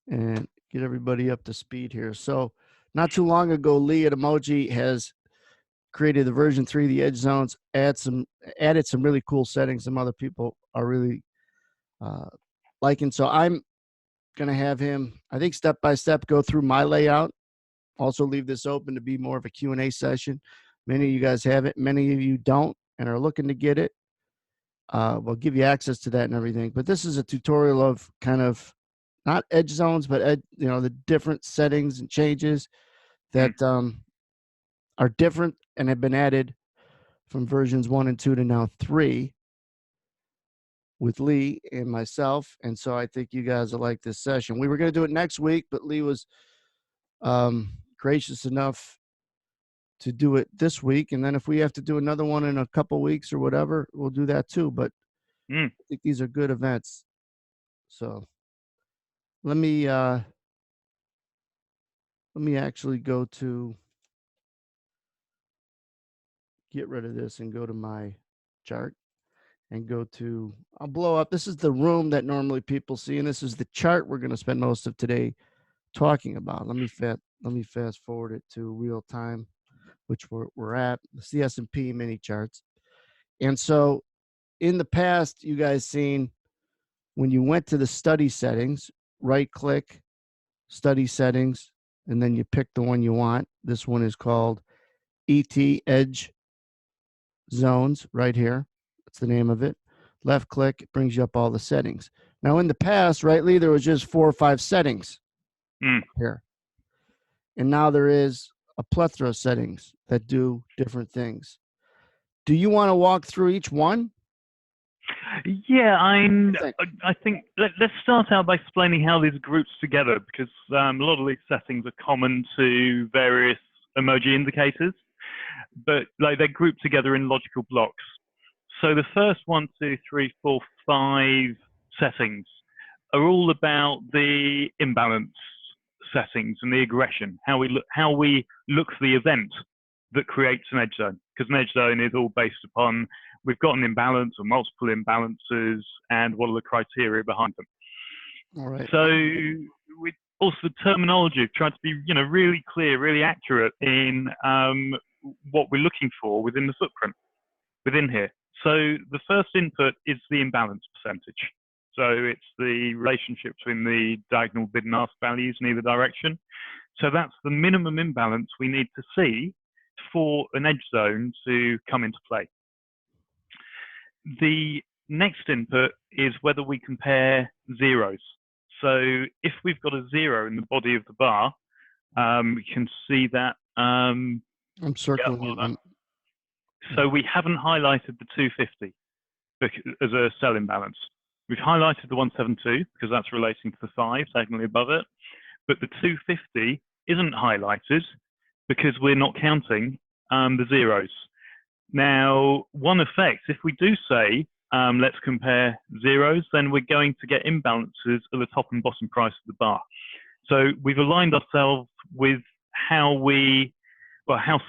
and get everybody up to speed here. So not too long ago, Lee at Emoji has created the version 3 of the edge zones, added some really cool settings some other people are really uh, liking. So I'm going to have him, I think, step by step go through my layout. Also leave this open to be more of a Q&A session. Many of you guys have it. Many of you don't and are looking to get it. We'll give you access to that and everything. But this is a tutorial of kind of not edge zones, but the different settings and changes that are different and have been added from versions 1 and 2 to now 3 with Lee and myself. And so I think you guys will like this session. We were going to do it next week, but Lee was gracious enough to do it this week. And then if we have to do another one in a couple weeks or whatever, we'll do that too. But I think these are good events. So let me actually go to get rid of this and go to my chart and go to, I'll blow up. This is the room that normally people see, and this is the chart we're going to spend most of today talking about. Let me fast forward it to real time, which we're at. It's the S&P mini charts. And so in the past, you guys seen when you went to the study settings, right click, study settings, and then you pick the one you want. This one is called ET Edge Zones right here. That's the name of it. Left click, it brings you up all the settings. Now in the past, right, Lee, there was just 4 or 5 settings here. And now there is a plethora of settings that do different things. Do you want to walk through each one? Yeah, I think let's start out by explaining how these groups together, because a lot of these settings are common to various emoji indicators, but like they're grouped together in logical blocks. So the first 1, 2, 3, 4, 5 settings are all about the imbalance settings and the aggression, how we look for the event that creates an edge zone, because an edge zone is all based upon we've got an imbalance or multiple imbalances and what are the criteria behind them. All right. So we also the terminology, trying to be really clear, really accurate in what we're looking for within the footprint within here. So the first input is the imbalance percentage. So it's the relationship between the diagonal bid and ask values in either direction. So that's the minimum imbalance we need to see for an edge zone to come into play. The next input is whether we compare zeros. So if we've got a 0 in the body of the bar, we can see that. I'm circling it. So we haven't highlighted the 250 as a sell imbalance. We've highlighted the 172 because that's relating to the 5 diagonally above it, but the 250 isn't highlighted because we're not counting the zeros. Now, one effect, if we do say, let's compare zeros, then we're going to get imbalances at the top and bottom price of the bar. So we've aligned ourselves with how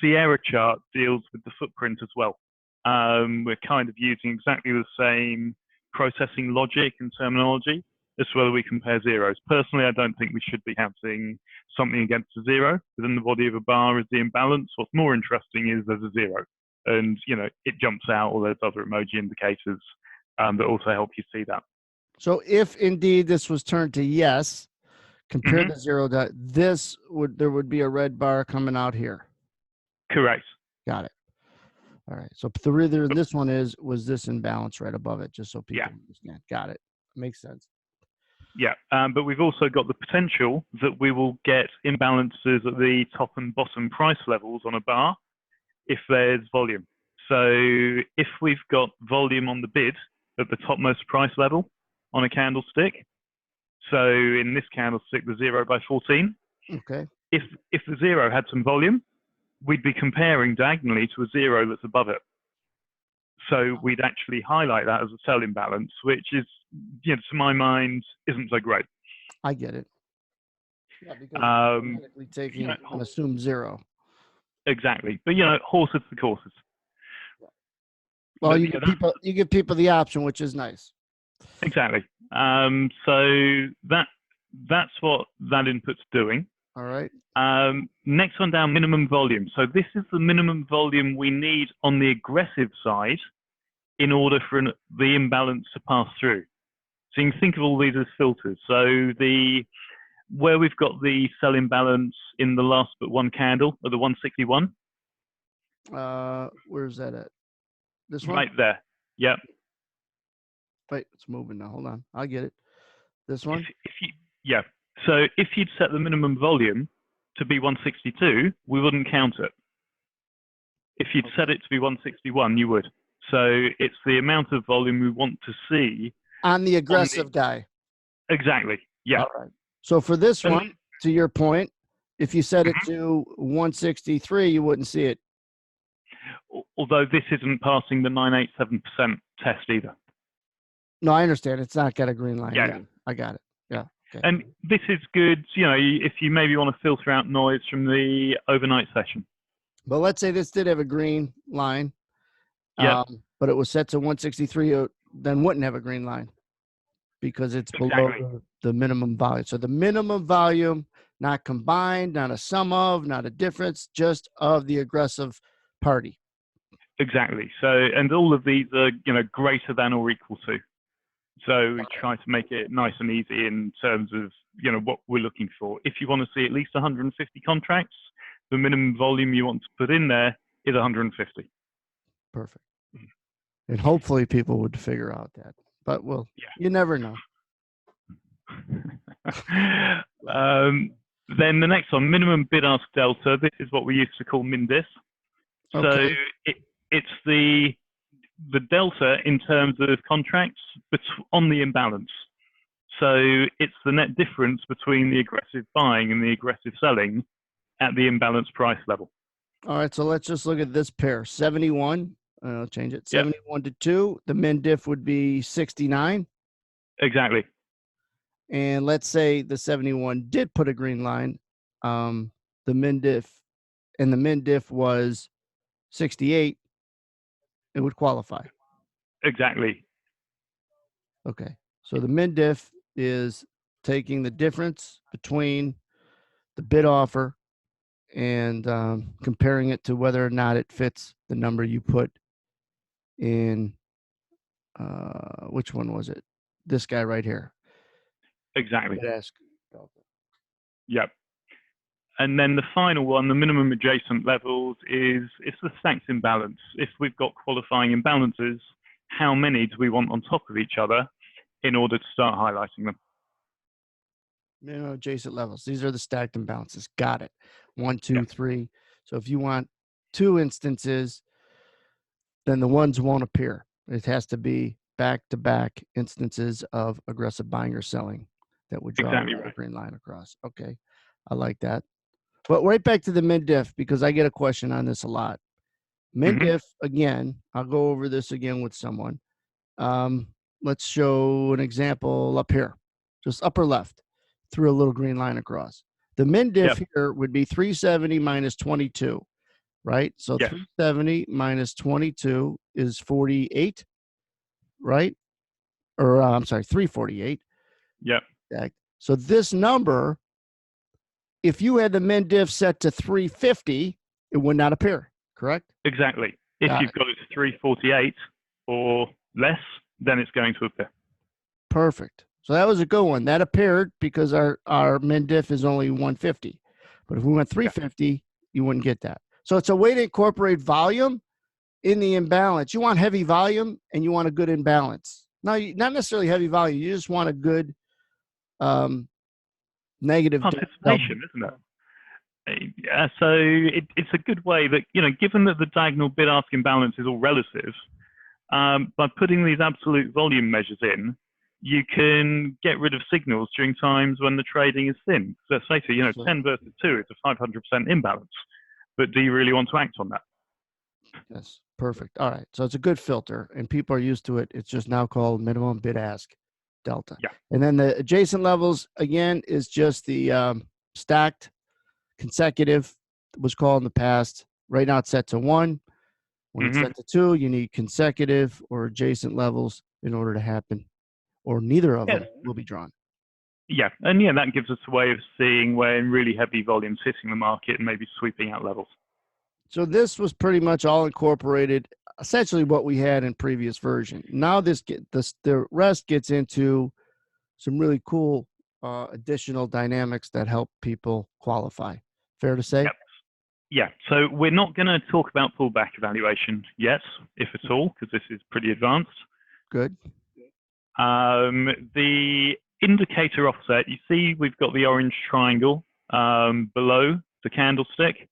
Sierra chart deals with the footprint as well. We're kind of using exactly the same processing logic and terminology as to whether we compare zeros. Personally, I don't think we should be having something against a 0 within the body of a bar as the imbalance. What's more interesting is there's a 0. And, it jumps out all those other emoji indicators that also help you see that. So if indeed this was turned to yes, compare the 0 to this, there would be a red bar coming out here. Correct. Got it. All right. So the reason this one was this imbalance right above it, just so people understand. Got it. Makes sense. Yeah, but we've also got the potential that we will get imbalances at the top and bottom price levels on a bar if there's volume. So if we've got volume on the bid at the topmost price level on a candlestick, so in this candlestick, the 0 by 14. Okay. If the 0 had some volume, we'd be comparing diagonally to a 0 that's above it. So we'd actually highlight that as a sell imbalance, which is, to my mind, isn't so great. I get it. Yeah, because automatically taking an assumed 0. Exactly, but horses for courses. Well, you give people the option, which is nice. Exactly. So that that's what that input's doing. All right. Next one down, minimum volume. So this is the minimum volume we need on the aggressive side in order for the imbalance to pass through. So you can think of all these as filters. So where we've got the sell imbalance in the last but one candle, or the 161. Where's that at? This one? Right there. Yep. Wait, it's moving now. Hold on. I'll get it. This one? Yeah. So if you'd set the minimum volume to be 162, we wouldn't count it. If you'd set it to be 161, you would. So it's the amount of volume we want to see on the aggressive guy. Exactly. Yeah. All right. So for this one, to your point, if you set it to 163, you wouldn't see it. Although this isn't passing the 987% test either. No, I understand. It's not got a green line. Yeah. I got it. Yeah. Okay. And this is good, if you maybe want to filter out noise from the overnight session. But let's say this did have a green line. Yeah. But it was set to 163, then wouldn't have a green line because it's below the minimum volume. So the minimum volume, not combined, not a sum of, not a difference, just of the aggressive party. Exactly. So, and all of these are, greater than or equal to. So we try to make it nice and easy in terms of, what we're looking for. If you want to see at least 150 contracts, the minimum volume you want to put in there is 150. Perfect. And hopefully people would figure out that. But you never know. Then the next one, minimum bid ask delta. This is what we used to call min-diff. Okay. So it's the delta in terms of contracts on the imbalance. So it's the net difference between the aggressive buying and the aggressive selling at the imbalance price level. All right, so let's just look at this pair. 71, I'll change it. 71 to 2. The min-diff would be 69. Exactly. And let's say the 71 did put a green line. The min-diff was 68. It would qualify. Exactly. Okay. So the min-diff is taking the difference between the bid offer and comparing it to whether or not it fits the number you put in. Which one was it? This guy right here. Exactly. Ask. Yep. And then the final one, the minimum adjacent levels, it's the stacked imbalance. If we've got qualifying imbalances, how many do we want on top of each other in order to start highlighting them? Minimum adjacent levels. These are the stacked imbalances. Got it. 1, 2, 3. So if you want 2 instances, then the ones won't appear. It has to be back-to-back instances of aggressive buying or selling that would draw a green line across. Okay. I like that. But right back to the min-diff, because I get a question on this a lot. Min-diff, again, I'll go over this again with someone. Let's show an example up here, just upper left, through a little green line across. The min-diff here would be 370 minus 22, right? So 370 minus 22 is 48, right? Or I'm sorry, 348. Yep. So this number, if you had the min-diff set to 350, it would not appear, correct? Exactly. If you've got it to 348 or less, then it's going to appear. Perfect. So that was a good one. That appeared because our min-diff is only 150. But if we went 350, you wouldn't get that. So it's a way to incorporate volume in the imbalance. You want heavy volume and you want a good imbalance. Now, not necessarily heavy volume. You just want a good negative participation, isn't it? Yeah, so it's a good way that, given that the diagonal bid-ask imbalance is all relative, by putting these absolute volume measures in, you can get rid of signals during times when the trading is thin. So let's face it, 10 versus 2 is a 500% imbalance. But do you really want to act on that? Yes, perfect. All right. So it's a good filter, and people are used to it. It's just now called minimum bid-ask delta. Yeah. And then the adjacent levels, again, is just the stacked consecutive, was called in the past. Right now it's set to 1. When it's set to 2, you need consecutive or adjacent levels in order to happen, or neither of them will be drawn. Yeah, and yeah, that gives us a way of seeing when really heavy volumes hitting the market and maybe sweeping out levels. So this was pretty much all incorporated, essentially what we had in previous version. Now the rest gets into some really cool additional dynamics that help people qualify. Fair to say? Yep. Yeah, so we're not going to talk about pullback evaluation yet, if at all, because this is pretty advanced. Good. The indicator offset, you see we've got the orange triangle below the candlestick.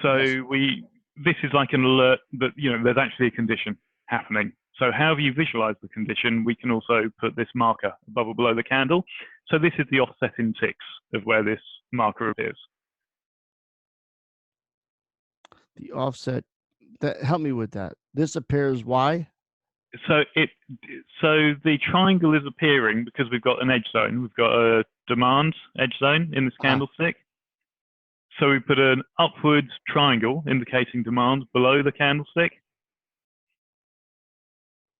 So Yes. this is like an alert that, there's actually a condition happening. So however you visualize the condition, we can also put this marker above or below the candle. So this is the offset in ticks of where this marker appears. The offset, help me with that. This appears why? So the triangle is appearing because we've got an edge zone. We've got a demand edge zone in this candlestick. So we put an upwards triangle indicating demand below the candlestick.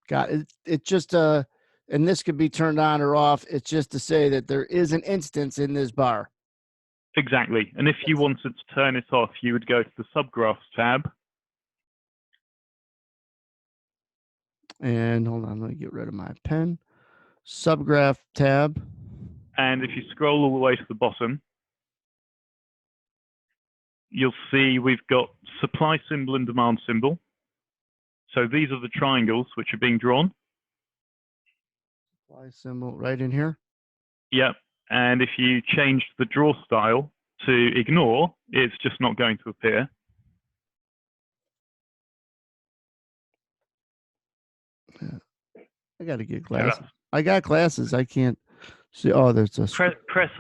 Got it. It just and this could be turned on or off. It's just to say that there is an instance in this bar. Exactly. And if you wanted to turn it off, you would go to the subgraphs tab. And hold on, let me get rid of my pen. Subgraph tab. And if you scroll all the way to the bottom, you'll see we've got supply symbol and demand symbol. So these are the triangles which are being drawn. Supply symbol right in here. Yep. And if you change the draw style to ignore, it's just not going to appear. Yeah. I got to get glasses. I got glasses. I can't see. Oh, there's a press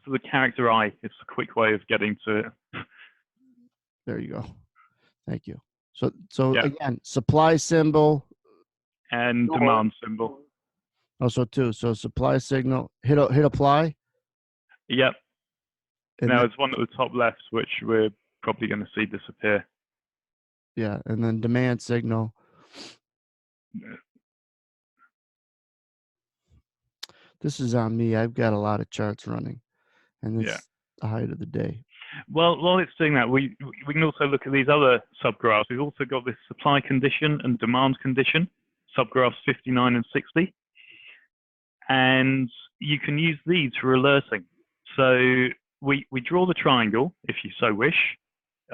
to the character I. It's a quick way of getting to it. There you go. Thank you. So again, supply symbol and demand symbol. Also too. So supply signal, hit apply. Yep. And now there's one at the top left, which we're probably going to see disappear. Yeah, and then demand signal. This is on me. I've got a lot of charts running, and it's the height of the day. Well, while it's doing that, we can also look at these other subgraphs. We've also got this supply condition and demand condition, subgraphs 59 and 60. And you can use these for alerting. So we draw the triangle, if you so wish,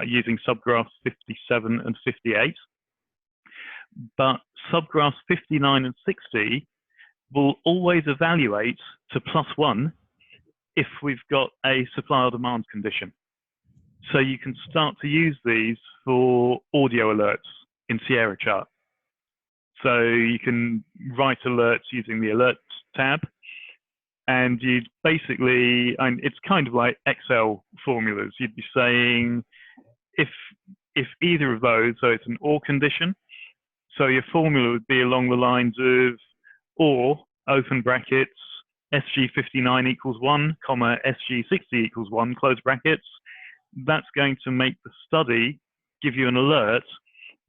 using subgraphs 57 and 58. But subgraphs 59 and 60 will always evaluate to +1 if we've got a supply or demand condition. So you can start to use these for audio alerts in Sierra Chart. So you can write alerts using the alerts tab, and you'd basically, and it's kind of like Excel formulas. You'd be saying if either of those, so it's an OR condition. So your formula would be along the lines of OR, open brackets, SG59 equals 1, comma, SG60 equals 1, close brackets. That's going to make the study give you an alert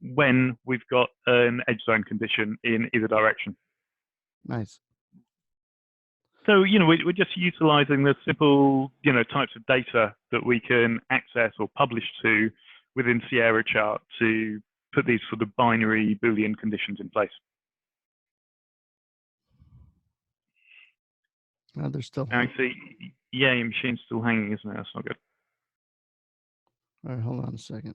when we've got an edge zone condition in either direction. Nice. So, we're just utilizing the simple, types of data that we can access or publish to within Sierra Chart to put these sort of binary Boolean conditions in place. Oh, they're still. I see. Yeah, your machine's still hanging, isn't it? That's not good. All right, hold on a second.